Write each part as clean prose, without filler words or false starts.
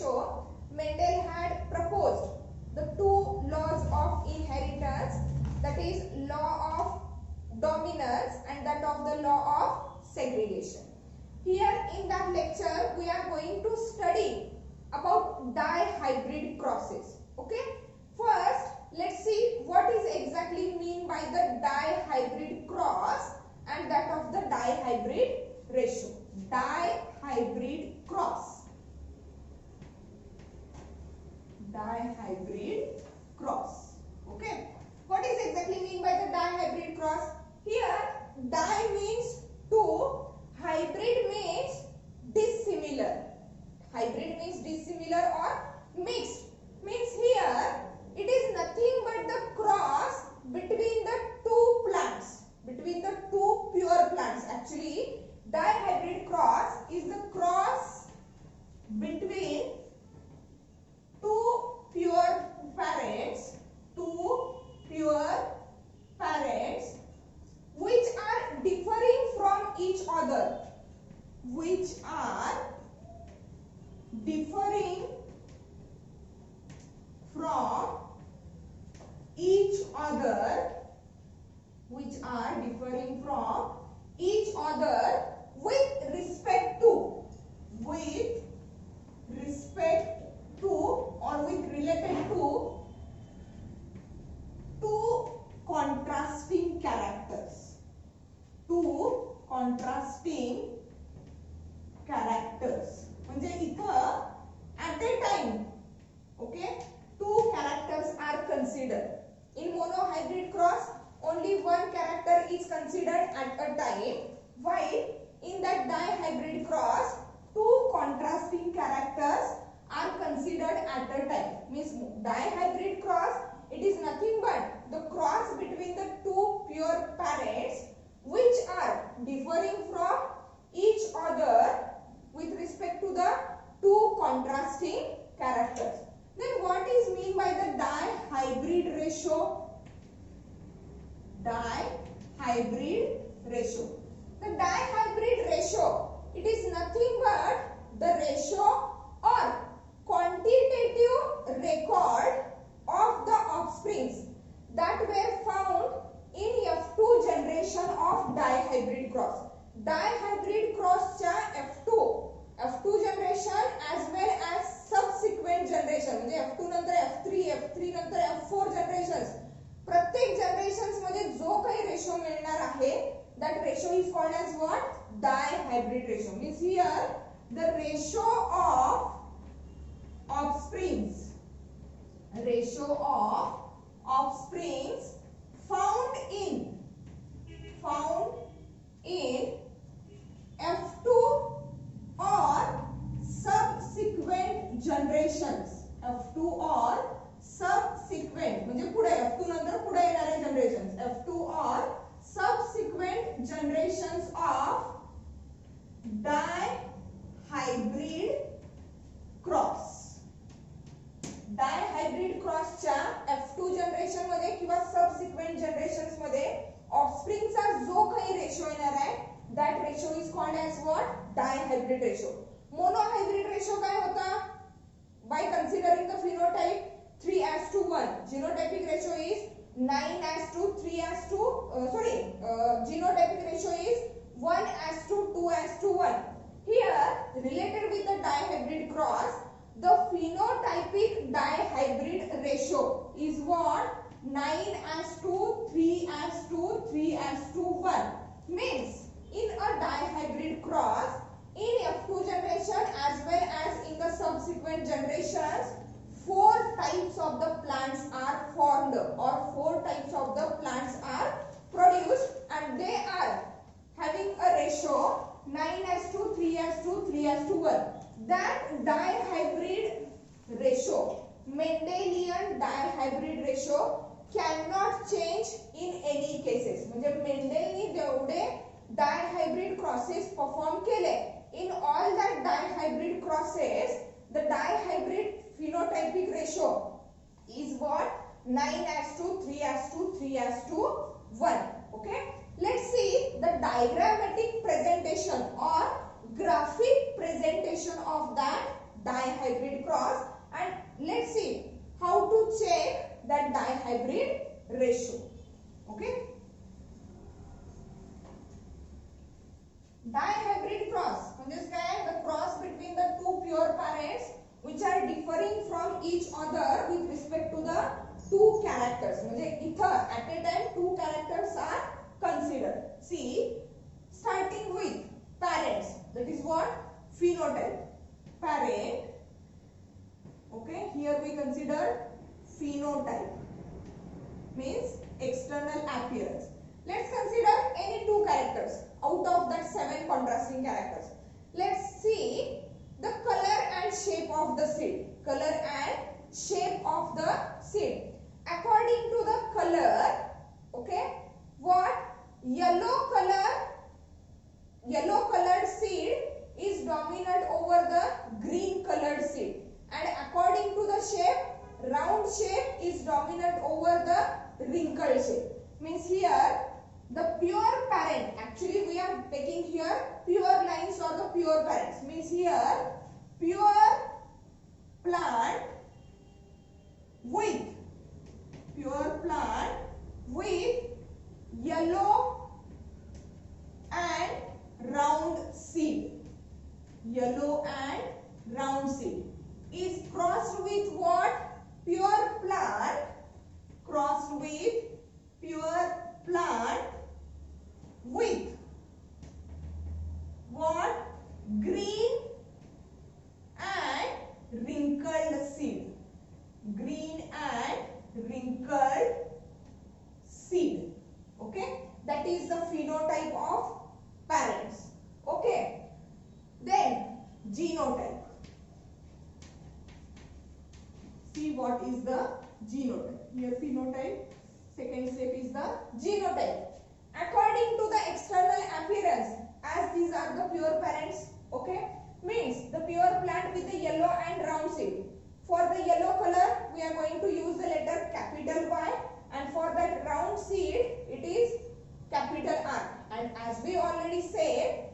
ratio, Mendel had proposed the two laws of inheritance, that is law of dominance and that of the law of segregation. Here in that lecture we are going to study about dihybrid crosses. Okay, first let's see what is exactly mean by the dihybrid cross and that of the dihybrid ratio. Dihybrid cross. Dihybrid cross. Okay, what is exactly mean by the dihybrid cross? Here di means two, hybrid means dissimilar. Hybrid means dissimilar or mixed. Means here it is nothing but the cross between the two plants, between the two pure plants. Actually, dihybrid cross is the cross between two pure parents, which are differing from each other, which are differing from each other, with respect to, or with related to two contrasting characters. म्हणजे इथं at a time, okay, two characters are considered. In monohybrid cross, only one character is considered at a time, while in that dihybrid cross, two contrasting characters are considered at a time. Means dihybrid cross, it is nothing but the cross between the two pure parents which are differing from each other with respect to the two contrasting characters. Then what is mean by the dihybrid ratio? Dihybrid ratio. The dihybrid ratio, it is nothing but the ratio or quantitative record of the offsprings that were found in F2 generation of dihybrid cross. Dihybrid cross च्या F2 generation as well as subsequent generation, म्हणजे F2 नंतर F3 नंतर F4 generations, प्रत्येक generations मध्ये जो काही ratio मिळणार आहे, that ratio is called as what? Dihybrid ratio. Means here the ratio of offsprings found in F2 or subsequent generations. F2 or subsequent म्हणजे पुढे F2 नंतर पुढे येणारे generations. F2 or subsequent generations of dihybrid cross. dihybrid cross च्या F2 generation मध्ये किंवा subsequent generations मध्ये offspring चा जो काही रेशो येणार आहे, that ratio is called as what? Dihybrid ratio. Monohybrid ratio काय होता? By considering the phenotype 3:1. Genotypic ratio is genotypic ratio is 1:2:1. Here, related with the dihybrid cross, the phenotypic dihybrid ratio is what? 9:3:1. Means in a dihybrid cross, in F2 generation as well as in the subsequent generations, 4 types of the plants are formed or 4 types of the plants are produced, and they are having a ratio 9:3:1. That dihybrid ratio, Mendelian dihybrid ratio, cannot change in any cases. म्हणजे मेंडेलनी जेवढे dihybrid crosses perform केले, in all that dihybrid crosses, the dihybrid phenotypic ratio is what? 9:3:1. Okay, let's see the diagrammatic presentation or graphic presentation of that dihybrid cross. dihybrid ratio. Okay. Dihybrid cross म्हणजे काय? The cross between the two pure parents which are differing from each other with respect to the two characters. म्हणजे इथं at a time two characters are considered. See, starting with parents, that is what? Phenotype. Parent. Okay, here we consider phenotype, means external appearance. Let's consider any two characters out of that 7 contrasting characters. Let's see the color and shape of the seed. Color and shape of the seed. According to the color, okay, what? Yellow colored seed is dominant over the green colored seed, and according to the shape, round shape is dominant over the wrinkled shape. Means here the pure parent, actually we are taking here pure lines or the pure parents, means here pure plant with yellow and round seed. Yellow and round seed is crossed with what? Pure plant, crossed with pure plant with what? Green and wrinkled seed. Green and wrinkled seed. Okay, that is the phenotype of parents. Okay, then genotype. See what is the genotype. Here phenotype, second step is the genotype. According to the external appearance, as these are the pure parents, okay, means the pure plant with the yellow and round seed. For the yellow color, we are going to use the letter capital Y, and for that round seed, it is capital R. And as we already said,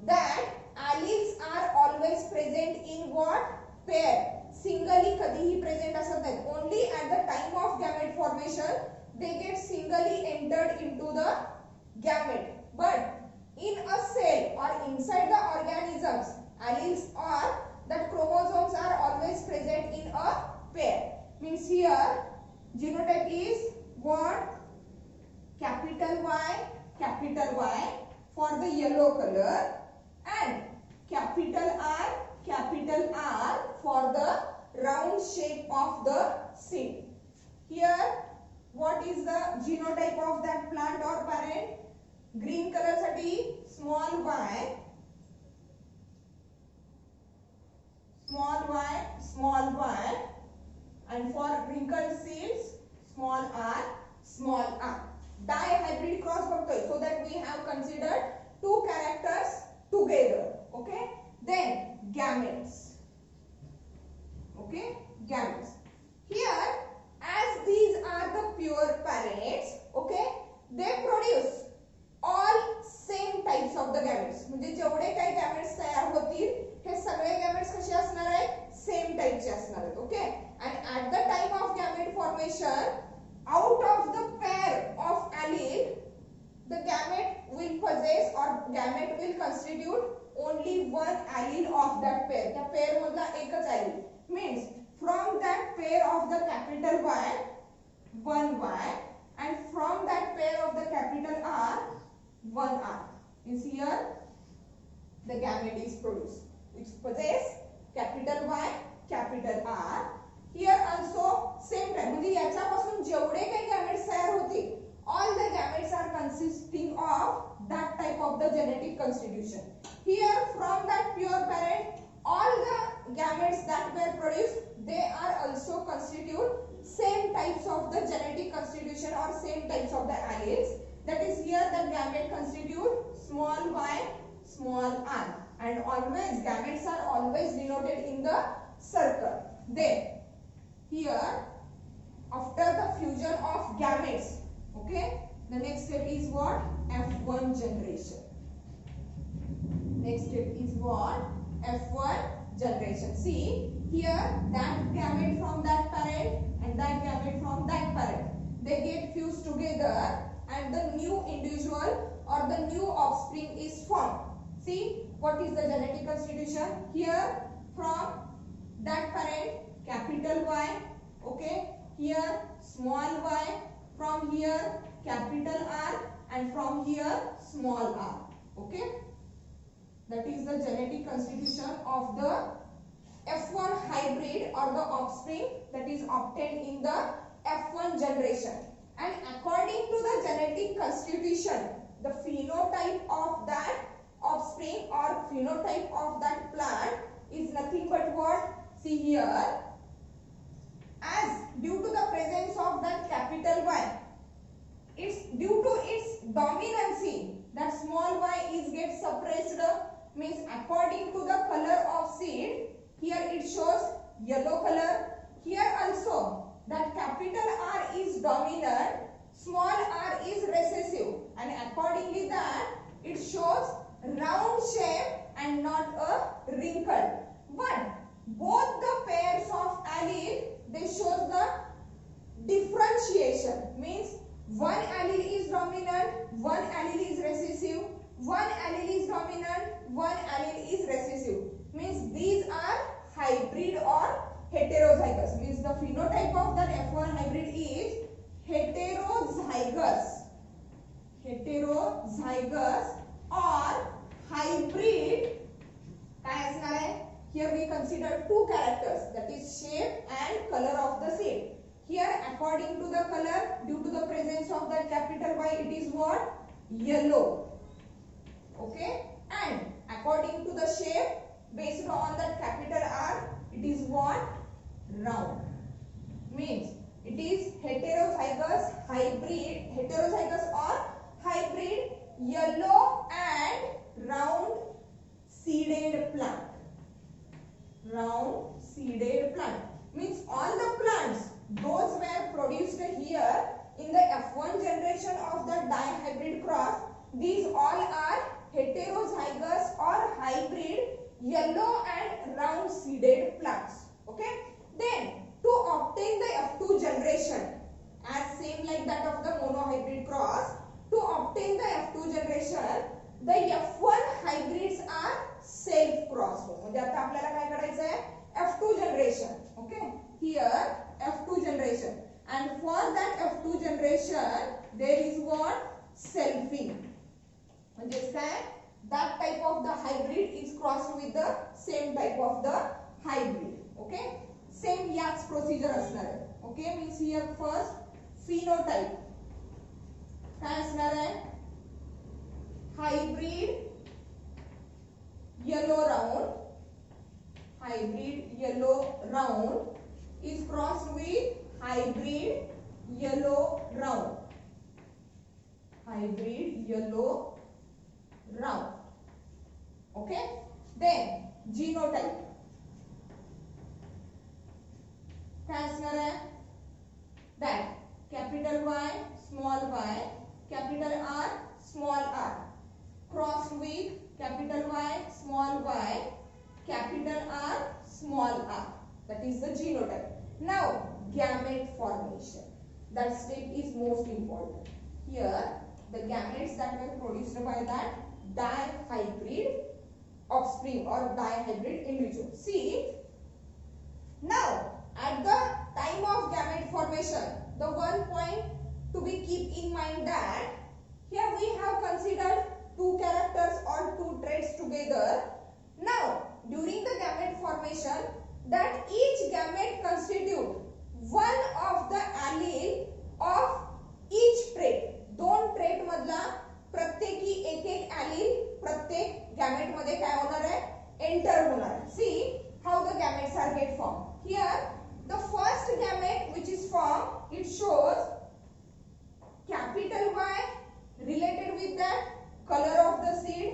that alleles are always present in what? Pair. Singly कधीही present असत नाहीत. Only at the time of gamete formation they get singly entered into the gamete. But in a cell or inside the organisms, alleles or that chromosomes are always present in a pair. Means here genotype is what? Capital Y for the yellow color, and capital R for the round shape of the seed. Here what is the genotype of that plant or parent? Green color साठी small y, and for wrinkled seeds small r. Dihybrid cross बघतोय, so that we have considered two characters together. Okay, then gametes. Okay, gametes. Here, as these are the pure parents, okay, they produce all same types of the gametes. म्हणजे जेवढे काही gametes तयार होतील, हे सगळे gametes कसे असणार आहेत? Same type चे असणार आहेत. Okay, and at the time of gamete formation, out of the pair of allele, the gamete will possess or gamete will constitute only one allele of that pair. त्या pair मधला एकच allele. Means from that pair of the capital Y, one Y, and from that pair of the capital R, one R. Is here the gamete is produced, which possess capital Y, capital R. Here also same time. म्हणजे याच्यापासून जेवढे काही gametes तयार होतील, all the gametes are consisting of that type of the genetic constitution. Here from that pure parent, all the gametes that were produced, they are also constitute same types of the genetic constitution or same types of the alleles. That is here the gamete constitute small y, small r, and always gametes are always denoted in the circle. Then here after the fusion of gametes, okay, the next step is what? F1 generation. Next step is what? F1 generation. See here, that gamete from that parent and that gamete from that parent, they get fused together and the new individual or the new offspring is formed. See what is the genetic constitution? Here from that parent capital Y, okay, here small y, from here capital R, and from here small r, okay. That is the genetic constitution of the F1 hybrid or the offspring that is obtained in the F1 generation. And according to the genetic constitution, the phenotype of that offspring or phenotype of that plant is nothing but what? See here, as due to the presence of that capital Y, it's due to its dominancy, that small y is get suppressed, means according to the color of seed, here it shows yellow color. Here also that capital R is dominant, small r is recessive, and accordingly that it shows round shape and not a wrinkle. But both the pairs of allele, they show the differentiation, means one allele is dominant, one allele is recessive, one allele is dominant, one allele is recessive, means these are hybrid or heterozygous, means the phenotype of that F1 hybrid is heterozygous or hybrid. काय असणार आहे? Here we consider two characters, that is shape and color of the seed. Here according to the color, due to the presence of that capital Y, it is what? Yellow, okay. And according to the shape, based on that capital R, it is what? Round, means it is heterozygous or hybrid yellow and round seeded plant. Round seeded plant means all the plants those were produced here in the F1 generation of the dihybrid cross, these all are heterozygous or hybrid yellow and round seeded plants, okay. Then to obtain the F2 generation, as same like that of the monohybrid cross, to obtain the F2 generation, the F1 hybrids are self crossed. म्हणजे आता आपल्याला काय करायचं आहे? F2 generation, okay. Here F2 generation, and for that F2 generation there is what? Selfing. म्हणजे काय? That type of the hybrid is crossed with the same type of the hybrid, okay. Same याच procedure असणार आहे, okay. Means here first phenotype काय असणार आहे? Hybrid yellow round is crossed with hybrid yellow round. Okay. Then genotype काय असणार आहे? That capital Y, capital R, small r crossed with capital Y, capital R, small r. That is the genotype. Now gamete formation. That step is most important. Here the gametes that were produced by that dihybrid offspring or dihybrid individual. See, now at the time of gamete formation, the one point to be keep in mind that here we have considered two characters or two traits together. Now during the gamete formation, that each gamete constitute one of the allele of each trait. दोन trait मधला प्रत्येकी एक allele प्रत्येक gamete मध्ये काय होणार आहे? Enter होणार आहे. See how the gametes are get formed. Here the first gamete which is formed, it shows capital Y related with the color of the seed,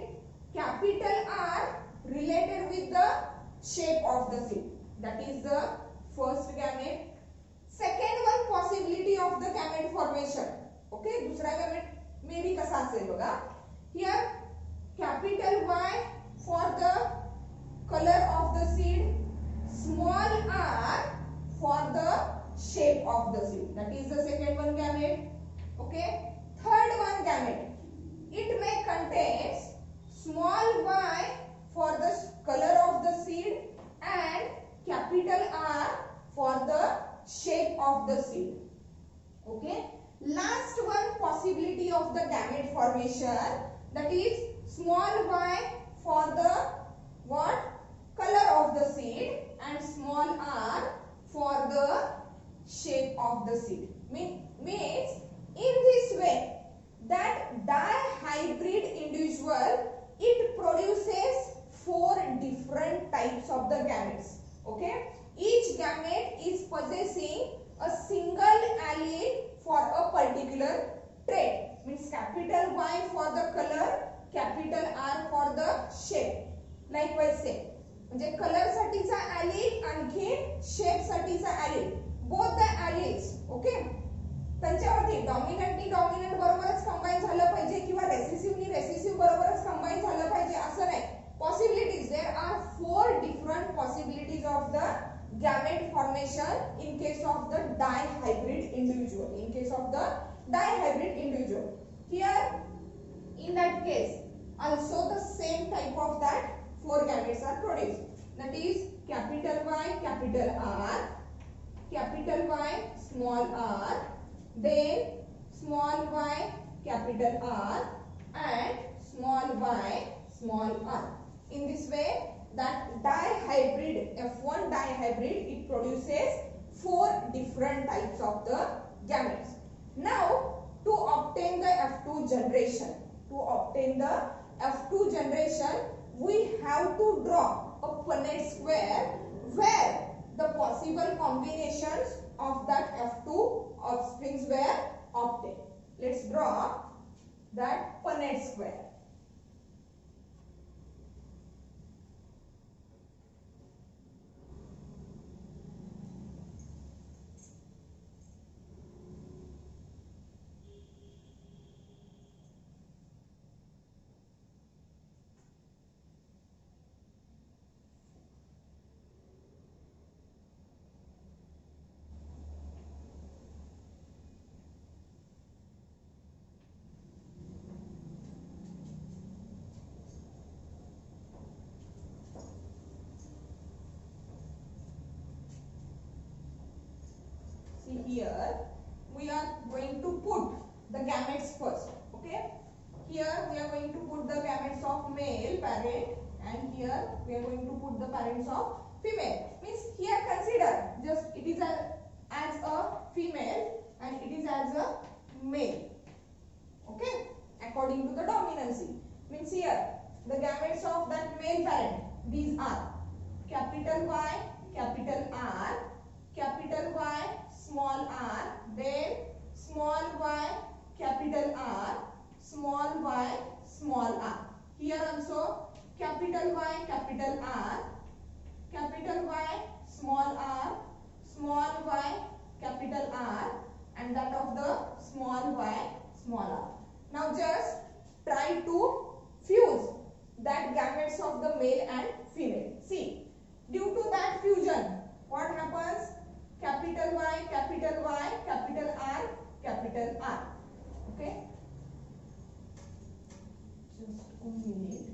capital R related with the shape of the seed. That is the first gamete. Second one possibility of the gamete formation. Okay, दूसरा gamete में भी कसा असेल बघा. Here capital Y for the color of the seed, small r for the shape of the seed. That is the second one gamete. Okay. Third one gamete. It may contain small y for the color of the seed and capital R for the shape of the seed. Okay. Last one possibility of the gamete formation, that is small y for the what? Color of the seed and small r for the shape of the seed. Means in this way that dihybrid individual, it produces 4 different types of the gametes. Okay. Each gamete is possessing a single allele for a particular trait. Means capital Y for the color, capital R for the shape. Likewise same. म्हणजे colour साठीचा ॲलिल आणखी shape साठीचा ॲलिल, both the ॲलिल्स. Okay. त्यांच्यावरती डॉमिनंटनी dominant बरोबरच combine झालं पाहिजे किंवा रेसेसिव्हनी recessive बरोबरच कंबाईन झालं पाहिजे असं नाही. Possibilities, there are 4 different possibilities of the gamete formation in case of the dihybrid individual. In case of the dihybrid individual, here in that case also the same type of that 4 gametes are produced. That is capital Y, capital R, capital Y, small r, then small y, capital R, and small y, small r. In this way, that dihybrid, F1 dihybrid, it produces 4 different types of the gametes. Now, to obtain the F2 generation, we have to draw a Punnett square where the possible combinations of that F2 offsprings were obtained. Let's draw that Punnett square. See here, we are going to put the gametes first. Okay. Here we are going to put the gametes of male parent, and here we are going to put the parents of female. Means here consider just it is as a female and it is as a male. Okay. According to the dominancy. Means here the gametes of that male parent, these are capital Y, capital R, capital Y, small r, then small y, capital R, small y, small r. Here also capital Y, capital R, capital Y, small r, small y, capital R, and that of the small y, small r. Now just try to fuse that gametes of the male and female. See, due to that fusion, what happens? Capital Y, capital Y, capital R, capital R. Okay. Just a minute.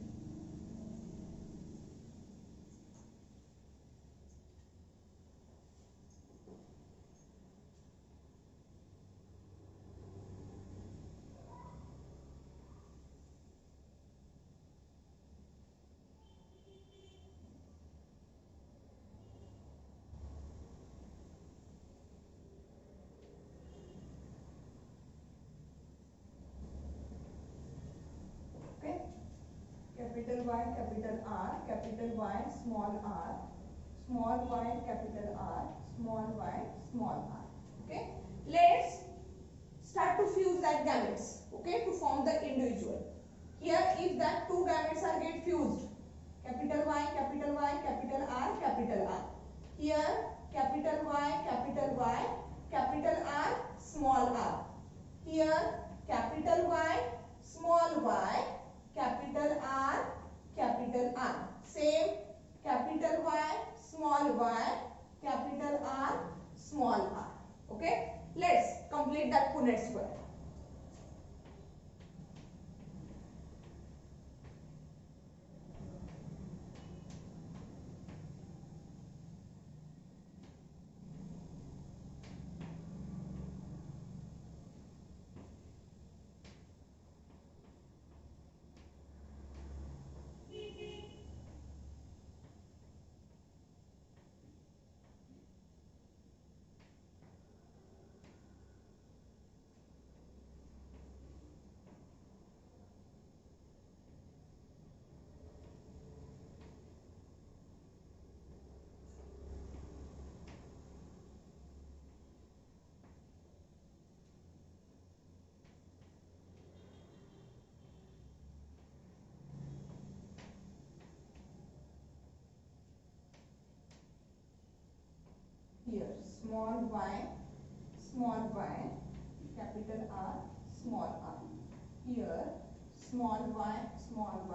Capital Y, capital R, capital Y, small r, small y, capital R, small y, small r. Okay. Let's start to fuse that gametes. Okay, to form the individual. Here, if that 2 gametes are get fused, capital Y, capital Y, capital R, capital R. Here, capital Y, capital Y, capital R, small r. Here, capital Y, small y, capital R, capital R. Same capital Y, small y, capital R, small r. Okay, let's complete that Punnett square. Here small y, capital R, small r. Here small y, small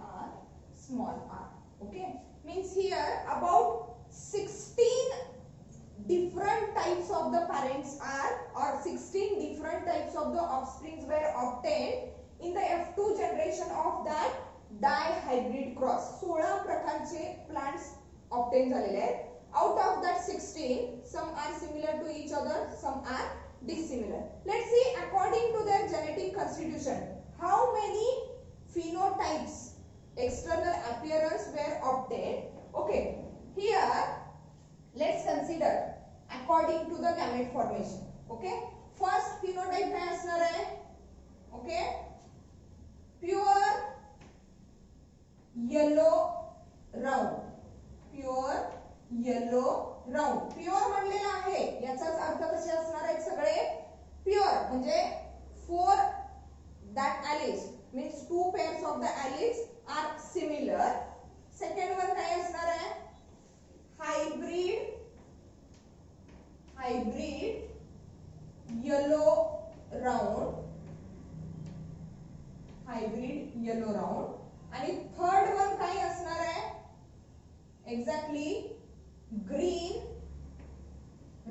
r, small r. Okay, means here about 16 different types of the parents are, or 16 different types of the offsprings were obtained in the F2 generation of that dihybrid cross. 16 प्रकारचे plants obtained झालेले आहेत. Out of that 16, some are similar to each other, some are dissimilar. Let's see according to their genetic constitution, how many phenotypes, external appearance were obtained. Okay, here let's consider according to the gamete formation. Okay, first phenotype काय असणार आहे? Okay, pure yellow round, pure yellow round. Pure म्हणलेला आहे याचाच अर्थ कसे असणार आहेत सगळे प्युअर म्हणजे 4 that alleles means 2 pairs of the alleles are similar. Second one काय असणार आहे hybrid yellow round, hybrid yellow round. आणि थर्ड वन काय असणार आहे एक्झॅक्टली ग्रीन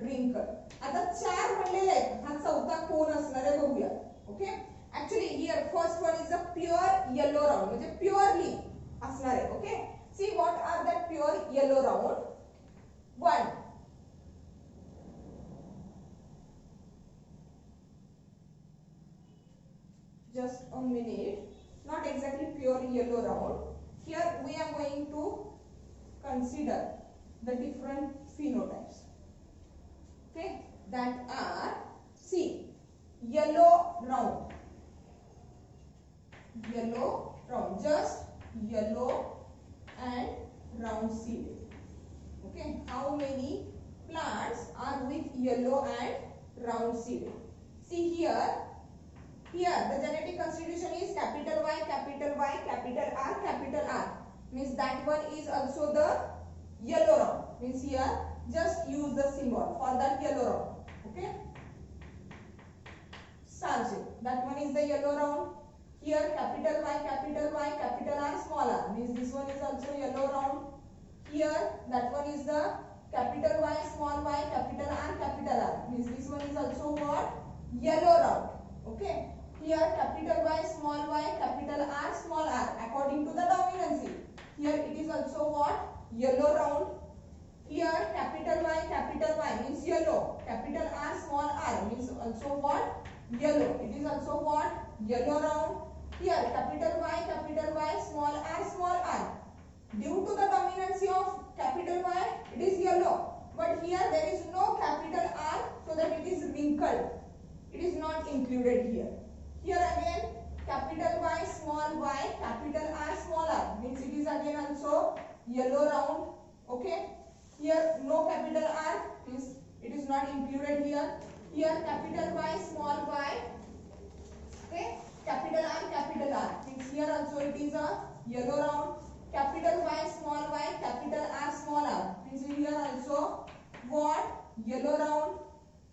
रिंकल. आता 4 म्हणलेले आहेत, हा चौथा कोण असणार आहे बघूया. Okay, actually here first one is a pure yellow round म्हणजे प्युअरली असणार आहे. Okay, see what are that pure yellow round. One just a minute, not exactly pure yellow round. Here we are going to consider the different phenotypes, okay, that are, see, yellow round, just yellow and round seeded. Okay, how many plants are with yellow and round seeded? See here the genetic constitution is capital Y, capital R, capital R, means that one is also the yellow round. Means here just use the symbol for that yellow round. Okay, starch, that one is the yellow round. Here capital Y, capital R, small r, means this one is also yellow round. Here that one is the capital Y, small y, capital R, means this one is also what, yellow round. Okay, here capital Y, small y, capital R, small r, according to the dominancy. Here it is also what, yellow round. Here capital Y means yellow, capital R, small r, means also what, yellow, it is also what, yellow round. Here capital Y, small r, due to the dominancy of capital Y it is yellow, but here there is no capital R, so that it is wrinkled, it is not included here. Here again capital Y, capital R, small r, means it is again also yellow round. Okay, here no capital R, means it is not included here. Here capital Y, small y, okay, capital R, means here also it is a yellow round. Capital Y, capital R, small r, means here also what, yellow round.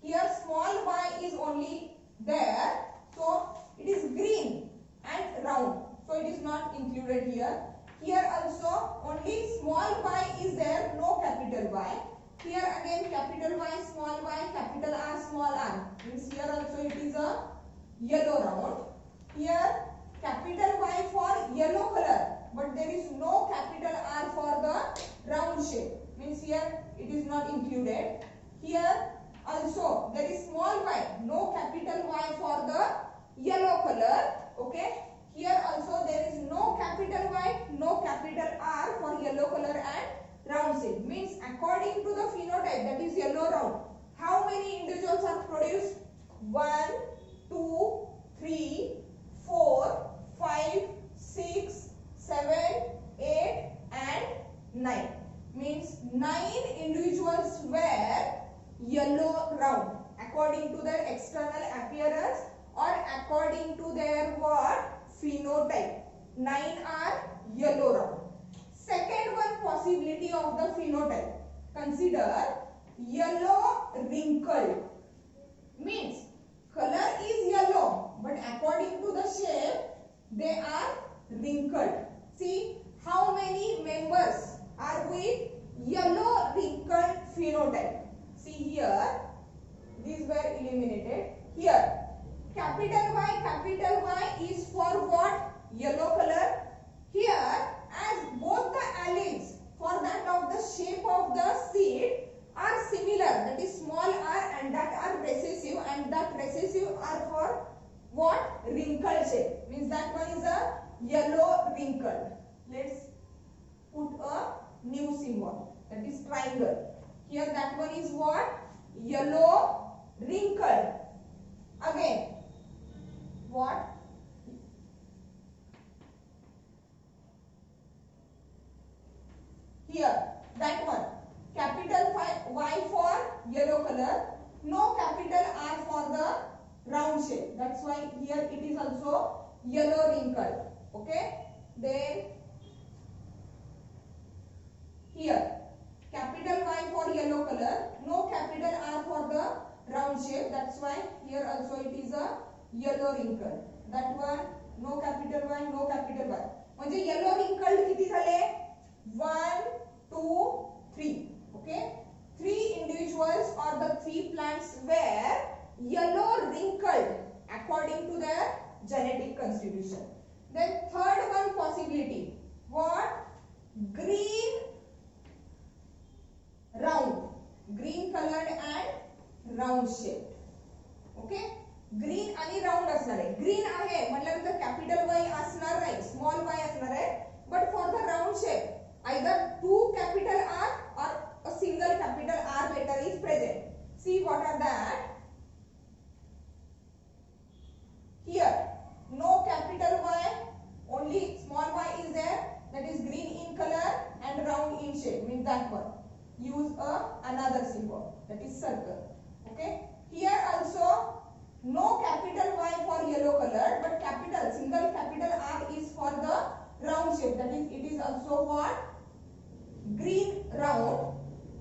Here small y is only there, so it is green and round, so it is not included here. Here also only small y is there, no capital Y. Here again capital Y, small y, capital R, small r. Means here also it is a yellow round. Here capital Y for yellow color, but there is no capital R for the round shape. Means here it is not included. Here also there is small y, no capital Y for the yellow color. Okay. Here also there is no capital Y, no capital R for yellow color and round shape. Means according to the phenotype, that is yellow round, how many individuals are produced? 1, 2, 3, 4, 5, 6, 7, 8 and 9. Means 9 individuals were yellow round according to their external appearance or according to their what? Phenotype. 9 are yellow round. Second one possibility of the phenotype. Consider yellow wrinkled. Means color is yellow, but according to the shape they are wrinkled. See how many members are with yellow wrinkled phenotype. See here, these were eliminated. Here capital Y is for what? Yellow color. Here as both the alleles for that of the shape of the seed are similar, that is small r and that are recessive, and that recessive are for what? Wrinkled shape. Means that one is a yellow wrinkled. Let's put a new symbol, that is triangle. Here that one is what? Yellow wrinkled. Again what? Here that one capital Y for yellow color, no capital R for the round shape. That's why here it is also yellow wrinkled. Okay. Then here capital Y for yellow color, no capital R for the round shape. That's why here also it is a yellow wrinkled. That one no capital Y, no capital Y. म्हणजे yellow wrinkled किती झाले? 1, 2, 3. Okay. 3 individuals or the 3 plants were yellow wrinkled according to their genetic constitution. Then third one possibility. What? Green round. Green colored and round shaped. Okay. Green आणि round असणार आहे. Green आहे म्हटल्यानंतर capital वाय असणार नाही, small वाय असणार आहे. But for the round shape either 2 capital R or a single capital R letter is present. See what are that? Here no capital Y, only small y is there, that is green in color and round in shape. Means that one use another symbol, that is circle. Okay. Here also no capital Y for yellow color, but capital single capital R is for the round shape, that is it is also what? Green round.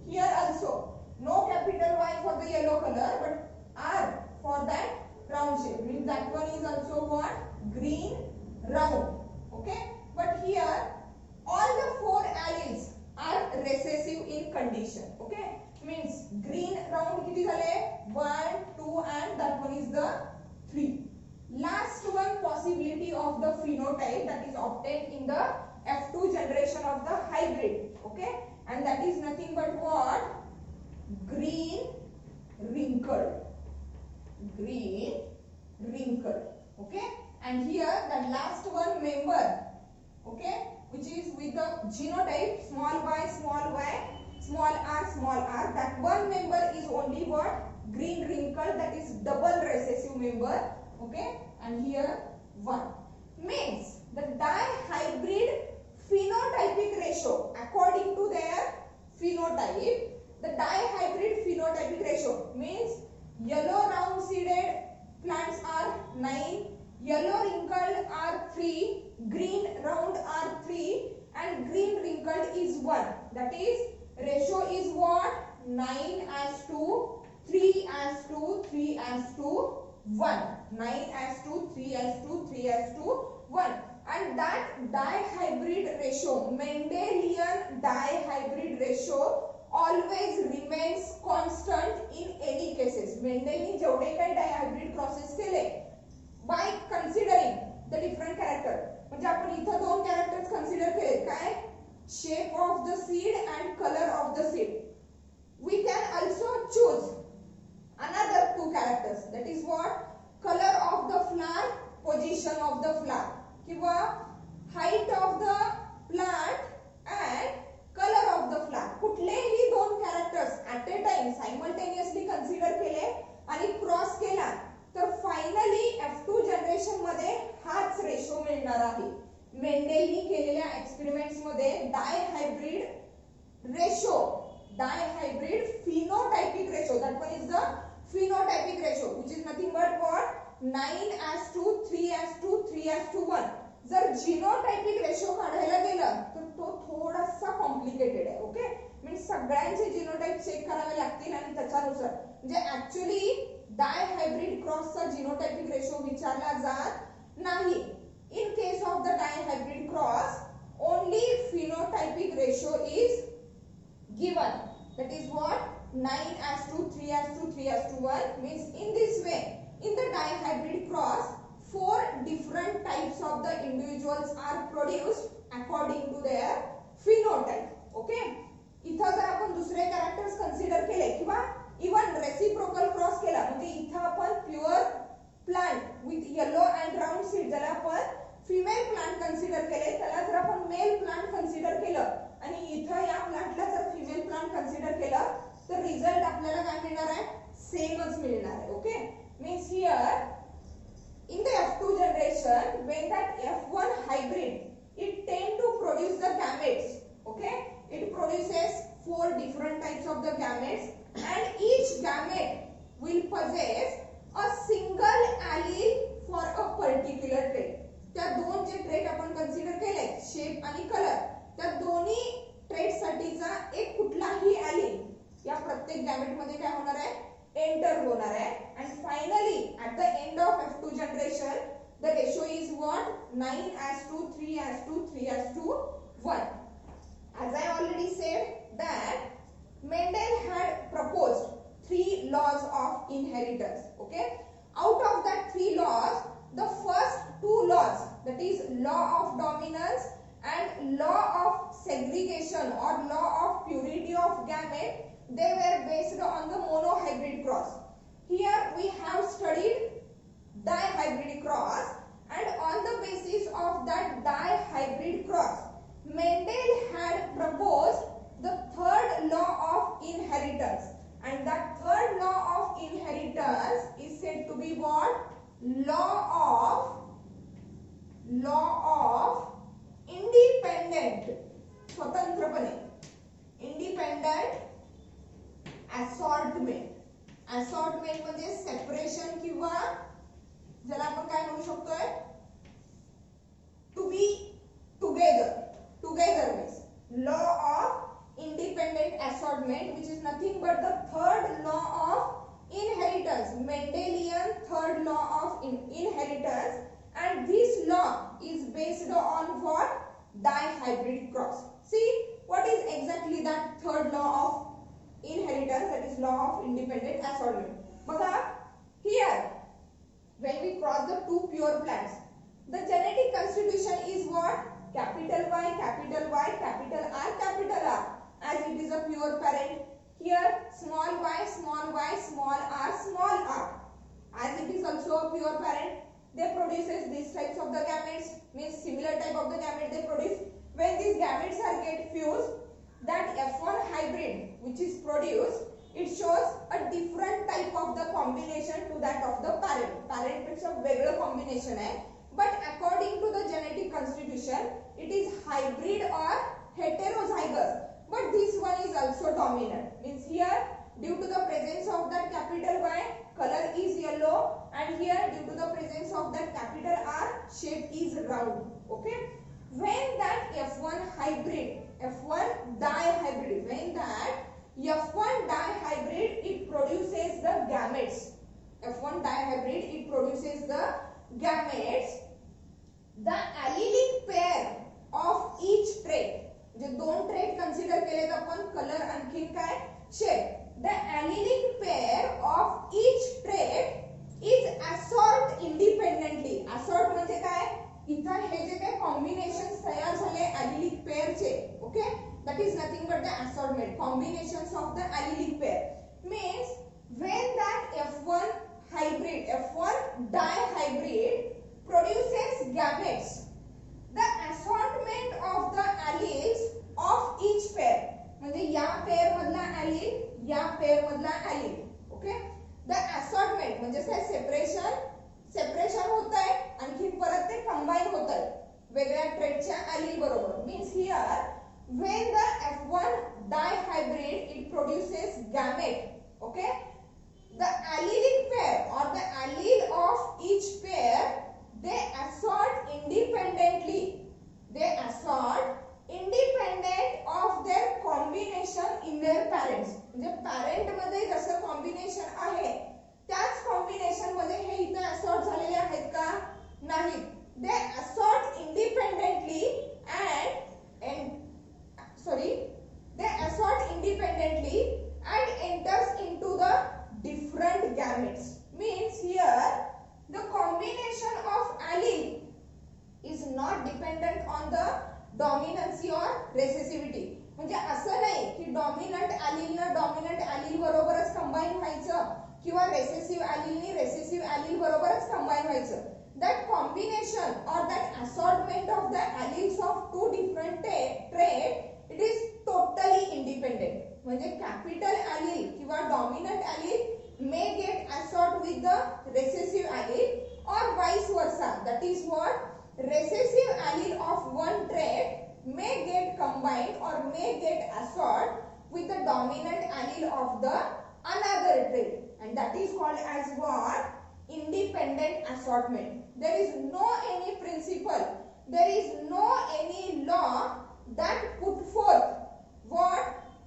Here also no capital Y for the yellow color, but R for that round shape. Means that one is also what? Green round. Okay. But here all the 4 alleles are recessive in condition. Okay. Means green round किती झाले? 1, 2 and that one is the 3. Last one possibility of the phenotype that is obtained in the F2 generation of the hybrid. Okay. And that is nothing but what? Green wrinkled. Green wrinkled. Okay. And here the last one member. Okay. Which is with the genotype small y, small r, that one member is only what? Green wrinkled, that is double recessive member. Okay. And here 1. Means the dihybrid phenotypic ratio, according to their phenotype, the dihybrid phenotypic ratio means yellow round seeded plants are 9, yellow wrinkled are 3, green round are 3 and green wrinkled is 1. That is ratio is what? 9:3:3:1. 9:3:3:1. and that dihybrid ratio, Mendelian dihybrid ratio always remains constant in any cases. मेंडेलने जेवढे काही dihybrid crosses केले by considering the different character, म्हणजे आपण इथं दोन characters consider केले, काय shape of the seed and color of the seed. We can also choose another two characters, that is what, color of the flower, position of the flower, किंवा height of the plant and color of the flower. कुठलेही दोन characters at a time simultaneously consider केले आणि cross केला तर finally F2 generation मध्ये हाच ratio मिळणार आहे. मेंडेलनी केलेल्या एक्सपेरिमेंट्स मध्ये डायहायब्रिड ratio, dihybrid phenotypic ratio, that one is the phenotypic ratio, which is nothing but what, 9:3, 3:2, 3:1. जर जीनोटाइपिक रेशो काढायला गेलं तर तो थोडासा कॉम्प्लिकेटेड आहे. ओके, मीन्स सगळ्यांचे जीनोटाइप चेक करावे लागतील आणि त्याच्यानुसार, म्हणजे ऍक्च्युअली डायहायब्रिड क्रॉसचा जीनोटाइपिक रेशो विचारला जात नाही. In case of the dihybrid cross only phenotypic ratio is given, that is what, 9:2, 3:2, 3:1. means in this way, in the dihybrid cross, 4 different types of the individuals are produced according to their phenotype. okay, इथं जर आपण दुसरे characters consider केले किंवा even reciprocal cross केला, म्हणजे इथं आपण pure plant with yellow and round seed, ज्याला आपण फिमेल प्लांट कन्सिडर केले, त्याला जर आपण मेल प्लांट कन्सिडर केलं आणि इथं या प्लांटला जर फिमेल प्लांट कन्सिडर केलं तर रिझल्ट आपल्याला काय मिळणार आहे, सेमच मिळणार आहे. Okay, means here in the F2 generation, when that F1 hybrid it tend to produce the gametes. okay, it produces 4 different types of the gametes and each gamete will possess a single allele for a particular trait. त्या दोन जे trait आपण consider केले, shape आणि colour, त्या दोन्ही trait साठीचा एक कुठलाही एलील या प्रत्येक गॅमेट मध्ये काय होणार आहे, एंटर होणार आहे. and finally at the end of F2 generation the ratio is what, 9:2, 3:2, 3:1. as I already said that Mendel had proposed 3 laws of inheritance. okay, out of that 3 laws, the first 2 laws, that is law of dominance and law of segregation or law of purity of gamete, they were based on the monohybrid cross. Here we have studied dihybrid cross, and on the basis of that dihybrid cross, Mendel had proposed the third law of inheritance, and that third law of inheritance is said to be what, law of independent, स्वतंत्रपणे, independent assortment. assortment म्हणजे separation किंवा ज्याला आपण काय म्हणू शकतोय, to be together means law of independent assortment, which is nothing but the third law of inheritance, Mendelian third law of inheritance, and this law is based on what, dihybrid cross. see what is exactly that third law of inheritance, that is law of independent assortment. Baka here when we cross the 2 pure plants, the genetic constitution is what, capital Y, capital Y, capital R, capital R, as it is a pure parent. Here small y, small y, small r, small r, as it is also a pure parent. They produces these types of the gametes, means similar type of the gamete they produce. When these gametes are get fused, that F1 hybrid which is produced, it shows a different type of the combination to that of the parent. Parent पेक्षा वेगळं combination आहे, but according to the genetic constitution it is hybrid or heterozygous, but this one is also dominant. means here due to the presence of that capital Y, color is yellow, and here due to the presence of that capital R, shape is round. okay, when that F1 hybrid, F1 dihybrid, when that F1 dihybrid it produces the gametes, F1 dihybrid it produces the gametes, the allelic pair of each trait, म्हणजे दोन trait consider केलेत आपण, colour आणखीन काय, shade. The allelic pair of each trait is assort independently. Assort म्हणजे काय, इथं हे जे काही कॉम्बिनेशन्स तयार झाले allelic pair चे, okay, that is nothing but the assortment, combinations of the allelic pair. Means when that F1 hybrid, F1 dihybrid produces gametes, the assortment of the alleles of each pair, म्हणजे या pair मधला allele, या pair मधला allele, okay. The assortment म्हणजे काय, separation होतंय, आणखी परत ते कंबाईन होतंय वेगळ्या ट्रेटच्या allele बरोबर. Means here when the F1 dihybrid it produces gamete, okay, the allelic pair or the allele of each pair they assort independently, they assort independent of their combination in their parents. म्हणजे parent मध्ये जसं combination आहे त्याच combination मध्ये हे इथे assort झालेले आहेत का, नाही. they assort independently they assort independently and enters into the different gametes. Means here the combination of allele is not dependent on the dominancy or recessivity. म्हणजे असं नाही की डॉमिनंट allele ना डॉमिनंट allele बरोबरच कंबाईन व्हायचं किंवा recessive allele नी recessive allele बरोबरच combine व्हायचं. That combination or that assortment of the alleles of two different traits, it is totally independent. म्हणजे कॅपिटल allele किंवा dominant allele may get assort with the recessive allele or vice versa. That is what recessive allele of one trait may get combined or may get assort with the dominant allele of the another trait, and that is called as what, independent assortment. There is no any principle, there is no any law that put forth what,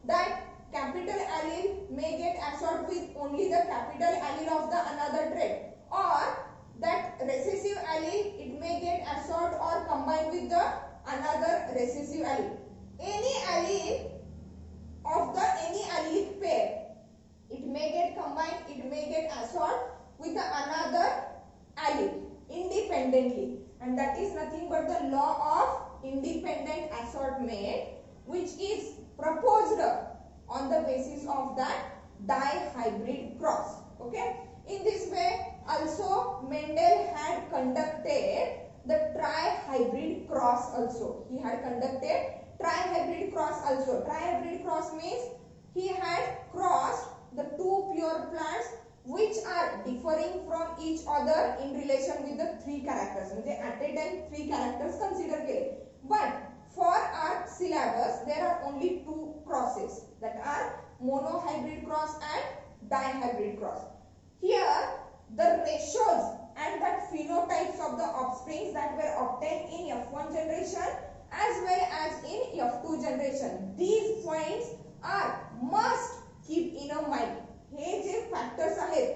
that capital allele may get assort with only the capital allele of the another trait, or that recessive allele it may get assort or combine with the another recessive allele. Any allele of the any allelic pair, it may get combined, it may get assort with the another allele independently, and that is nothing but the law of independent assortment, which is proposed on the basis of that dihybrid cross. Okay, in this way also Mendel had conducted the trihybrid cross also. He had conducted trihybrid cross also. Trihybrid cross means he had crossed the two pure plants which are differing from each other in relation with the three characters. म्हणजे at a time three characters consider केले. But for our syllabus there are only two crosses, that are monohybrid cross and dihybrid cross. Here the ratios and that phenotypes of the offsprings that were obtained in F1 generation as well as in F2 generation, these points are must keep in a mind. हे जे factors आहेत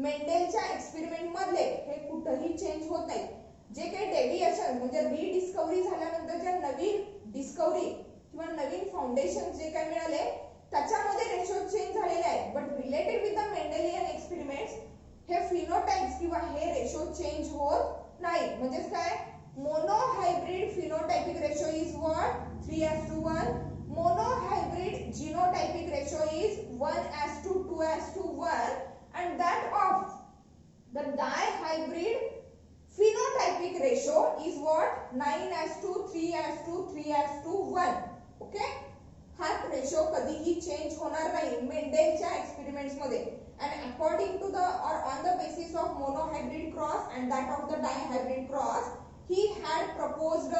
मेंडेलच्या experiment मधले हे कुठेही change होत नाहीत. जे काही deviation म्हणजे रीडिस्कव्हरी झाल्यानंतर जे नवीन डिस्कव्हरी किंवा नवीन फाउंडेशन जे काही मिळाले त्याच्यामध्ये रेशो चेंज झालेले आहेत, but related with the Mendelian experiments हे फिनोटाइप्स किंवा हे रेशो चेंज होत नाही. म्हणजे काय, monohybrid phenotypic ratio is what, 3:1. Monohybrid genotypic ratio is 1:2:1, and that of the dihybrid phenotypic ratio is what, 9:3:3:1. Okay, हा रेशो कधीही चेंज होणार नाही मेंडेलच्या एक्सपेरिमेंट्स मध्ये. And according to the or on the basis of monohybrid cross and that of the dihybrid cross, he had proposed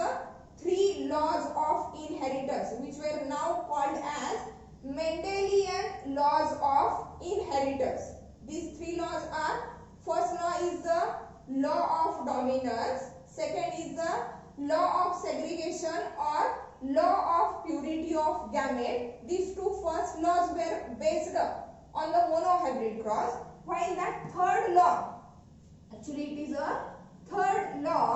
three laws of inheritance which were now called as Mendelian laws of inheritance. These three laws are, first law is the law of dominance, second is the law of segregation or law of purity of gamete. These two first laws were based on the monohybrid cross, while that third law, actually it is a third law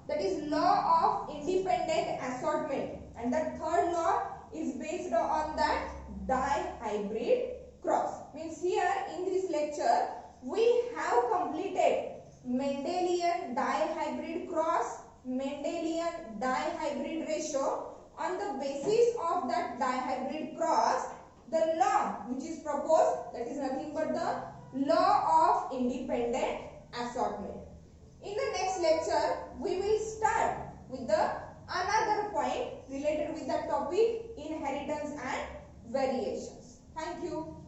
that is law of independent assortment, and the third law is based on that dihybrid cross. Means here in this lecture we have completed Mendelian dihybrid cross, Mendelian dihybrid ratio. On the basis of that dihybrid cross, the law which is proposed, that is nothing but the law of independent assortment. In the next lecture, we will start with the another point related with the topic inheritance and variations. Thank you.